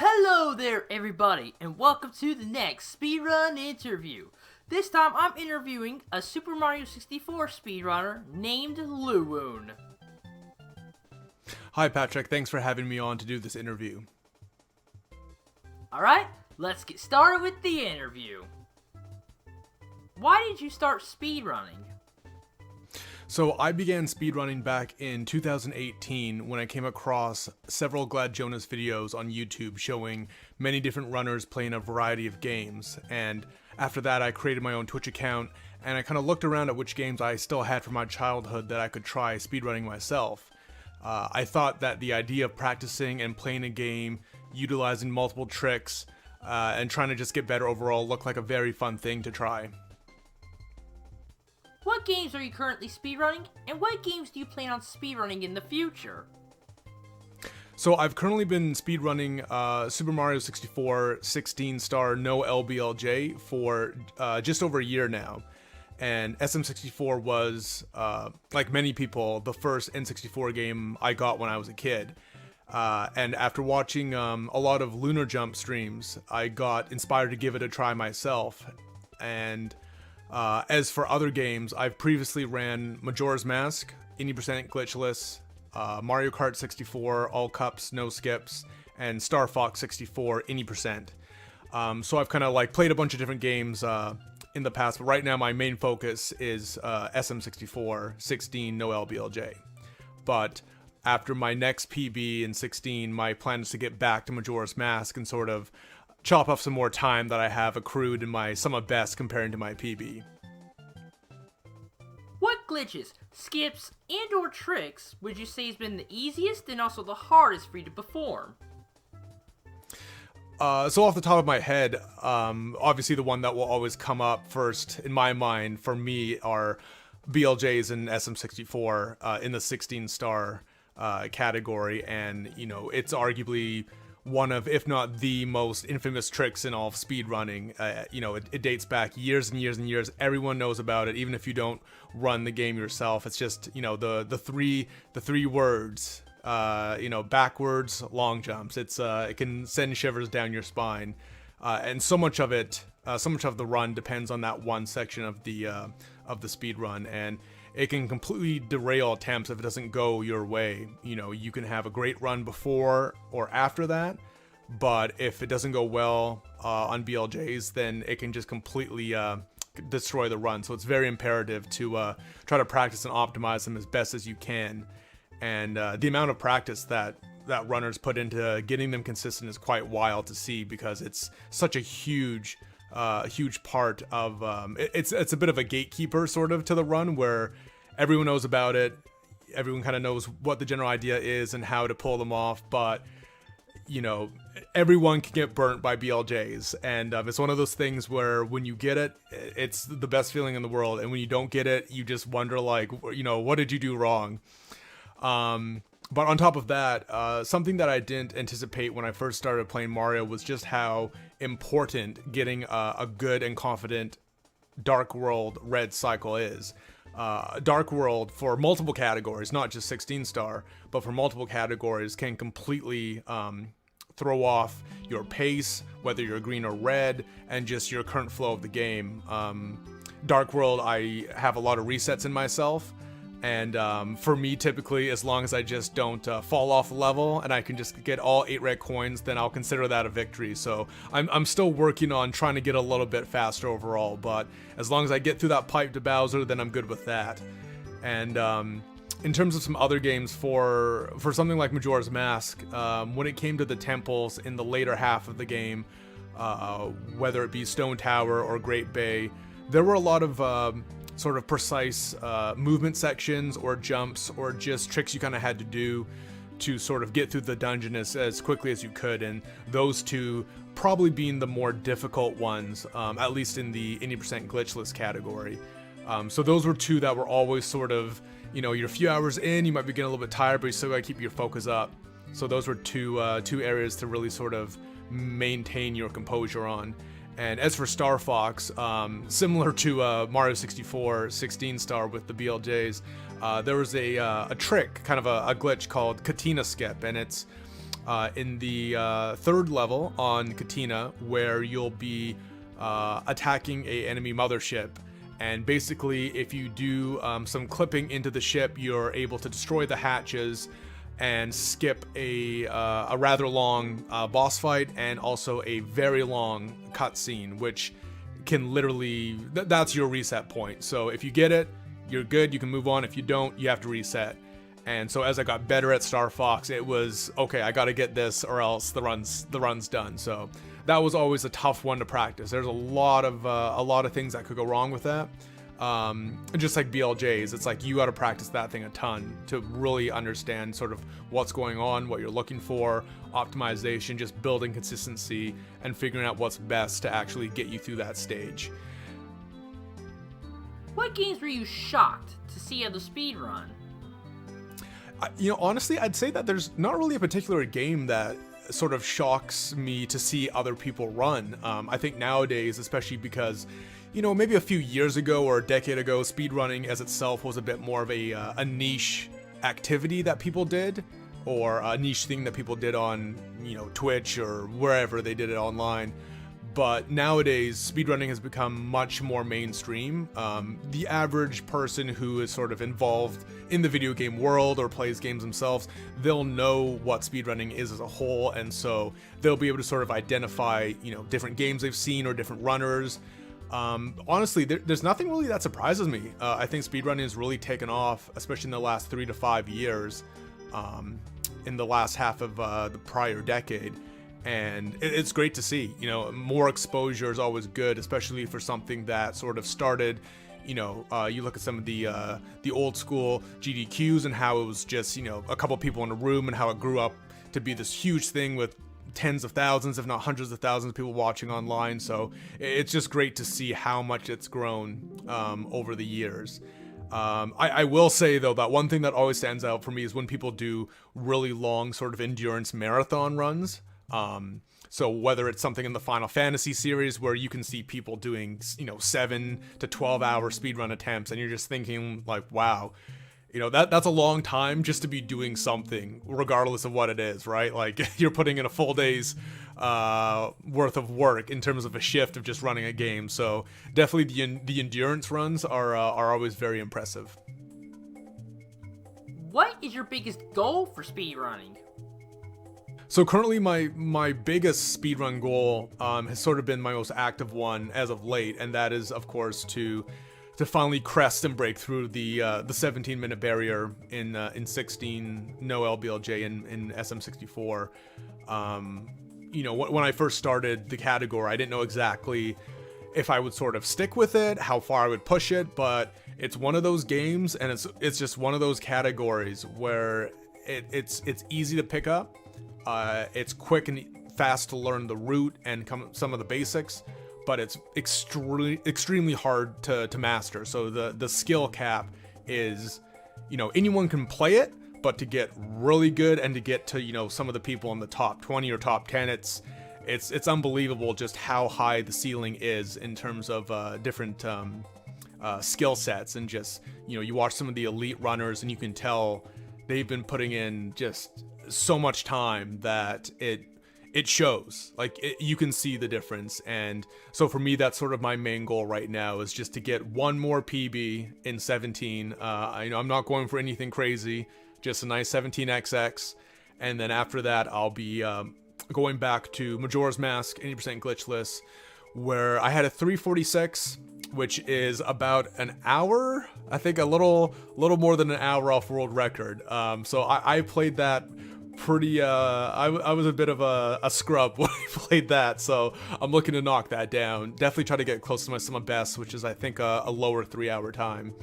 Hello there, everybody, and welcome to the next Speedrun Interview. This time, I'm interviewing a Super Mario 64 speedrunner named LuuuWun. Hi Patrick, thanks for having me on to do this interview. Alright, let's get started with the interview. Why did you start speedrunning? So I began speedrunning back in 2018 when I came across several Glad Jonas videos on YouTube showing many different runners playing a variety of games, and after that I created my own Twitch account and I kind of looked around at which games I still had from my childhood that I could try speedrunning myself. I thought that the idea of practicing and playing a game, utilizing multiple tricks, and trying to just get better overall looked like a very fun thing to try. What games are you currently speedrunning, and what games do you plan on speedrunning in the future? So I've currently been speedrunning Super Mario 64 16-star no LBLJ for just over a year now. And SM64 was, like many people, the first N64 game I got when I was a kid. And after watching a lot of Lunar Jump streams, I got inspired to give it a try myself. And as for other games, I've previously ran Majora's Mask, 80% glitchless, Mario Kart 64, all cups, no skips, and Star Fox 64, 80%. So I've kind of like played a bunch of different games in the past, but right now my main focus is SM64, 16, no LBLJ. But after my next PB in 16, my plan is to get back to Majora's Mask and sort of chop off some more time that I have accrued in my sum of best comparing to my PB. What glitches, skips, and or tricks would you say has been the easiest and also the hardest for you to perform? So off the top of my head, obviously the one that will always come up first in my mind for me are BLJs and SM64 in the 16-star category, and you know, it's arguably one of, if not the most infamous tricks in all of speedrunning. You know, it dates back years and years and years. Everyone knows about it, even if you don't run the game yourself. It's just, you know, the three words, you know, backwards long jumps. It can send shivers down your spine, and so much of it, so much of the run depends on that one section of the speed run, and it can completely derail attempts if it doesn't go your way. You know, you can have a great run before or after that, but if it doesn't go well on BLJs, then it can just completely destroy the run. So it's very imperative to try to practice and optimize them as best as you can. And the amount of practice that runners put into getting them consistent is quite wild to see, because it's such a huge part of it's a bit of a gatekeeper sort of to the run, where everyone knows about it, everyone kind of knows what the general idea is and how to pull them off, but you know, everyone can get burnt by BLJs, and it's one of those things where when you get it, it's the best feeling in the world, and when you don't get it, you just wonder, like, you know, what did you do wrong? But on top of that, something that I didn't anticipate when I first started playing Mario was just how important getting a good and confident Dark World red cycle is. Dark World, for multiple categories, not just 16-star, but for multiple categories, can completely throw off your pace, whether you're green or red, and just your current flow of the game. Dark World, I have a lot of resets in myself, and for me, typically, as long as I just don't fall off the level and I can just get all 8 red coins, then I'll consider that a victory. So I'm still working on trying to get a little bit faster overall, but as long as I get through that pipe to Bowser, then I'm good with that. And in terms of some other games, for something like Majora's Mask, when it came to the temples in the later half of the game, whether it be Stone Tower or Great Bay, there were a lot of sort of precise movement sections or jumps or just tricks you kind of had to do to sort of get through the dungeon as quickly as you could, and those two probably being the more difficult ones, at least in the 80% glitchless category. So those were two that were always sort of, you know, you're a few hours in, you might be getting a little bit tired, but you still gotta keep your focus up. So those were two areas to really sort of maintain your composure on. And as for Star Fox, similar to Mario 64 16-star with the BLJs, there was a trick, kind of a glitch called Katina Skip, and it's in the third level on Katina, where you'll be attacking a enemy mothership. And basically, if you do some clipping into the ship, you're able to destroy the hatches and skip a rather long boss fight and also a very long cutscene, which can literally, that's your reset point. So if you get it, you're good, you can move on. If you don't, you have to reset. And so as I got better at Star Fox, it was, okay, I gotta get this or else the run's done. So that was always a tough one to practice. There's a lot of things that could go wrong with that. Just like BLJs, it's like you got to practice that thing a ton to really understand sort of what's going on, what you're looking for, optimization, just building consistency and figuring out what's best to actually get you through that stage. What games were you shocked to see at the speedrun? Honestly, I'd say that there's not really a particular game that sort of shocks me to see other people run. I think nowadays, especially because, maybe a few years ago or a decade ago, speedrunning as itself was a bit more of a niche activity that people did, or a niche thing that people did on, Twitch or wherever they did it online. But nowadays, speedrunning has become much more mainstream. The average person who is sort of involved in the video game world or plays games themselves, they'll know what speedrunning is as a whole, and so they'll be able to sort of identify, different games they've seen or different runners. Honestly, there's nothing really that surprises me. I think speedrunning has really taken off, especially in the last 3 to 5 years, in the last half of the prior decade. And it's great to see, more exposure is always good, especially for something that sort of started, you look at some of the old school GDQs and how it was just, a couple people in a room, and how it grew up to be this huge thing with tens of thousands, if not hundreds of thousands of people watching online. So it's just great to see how much it's grown over the years. I will say, though, that one thing that always stands out for me is when people do really long sort of endurance marathon runs. So whether it's something in the Final Fantasy series where you can see people doing, 7 to 12 hour speedrun attempts, and you're just thinking like, wow, that's a long time just to be doing something, regardless of what it is, right? Like you're putting in a full day's worth of work in terms of a shift of just running a game. So definitely the endurance runs are always very impressive. What is your biggest goal for speedrunning? So currently my biggest speedrun goal has sort of been my most active one as of late, and that is, of course, to finally crest and break through the 17-minute barrier in 16 no LBLJ in SM64. When I first started the category, I didn't know exactly if I would sort of stick with it, how far I would push it, but it's one of those games, and it's just one of those categories where it's easy to pick up. It's quick and fast to learn the route and some of the basics, but it's extremely hard to master. So the skill cap is, anyone can play it, but to get really good and to get to, some of the people in the top 20 or top 10, it's unbelievable just how high the ceiling is in terms of different skill sets. And just, you watch some of the elite runners and you can tell they've been putting in just so much time that it shows. Like you can see the difference. And so for me, that's sort of my main goal right now, is just to get one more PB in 17. I'm not going for anything crazy, just a nice 17XX, and then after that I'll be going back to Majora's Mask 80% glitchless, where I had a 346, which is about an hour, I think a little more than an hour off world record. So I played that pretty, I was a bit of a scrub when I played that, so I'm looking to knock that down. Definitely try to get close to my summer best, which is I think a lower 3-hour time.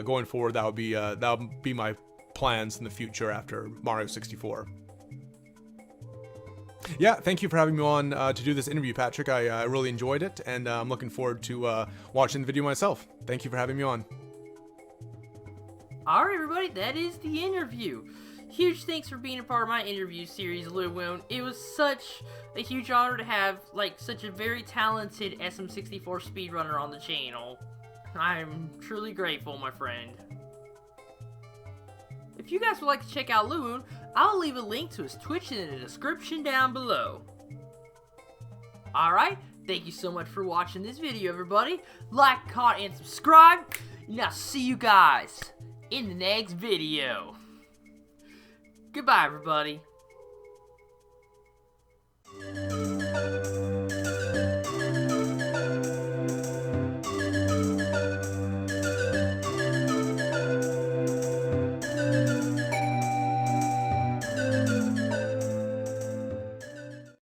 Going forward, that would be my plans in the future after Mario 64. Yeah, thank you for having me on to do this interview, Patrick. I really enjoyed it, and I'm looking forward to watching the video myself. Thank you for having me on. Alright everybody, that is the interview. Huge thanks for being a part of my interview series, LuuuWun. It was such a huge honor to have, such a very talented SM64 speedrunner on the channel. I'm truly grateful, my friend. If you guys would like to check out LuuuWun, I'll leave a link to his Twitch in the description down below. Alright, thank you so much for watching this video, everybody. Like, comment, and subscribe. And I'll see you guys in the next video. Goodbye, everybody.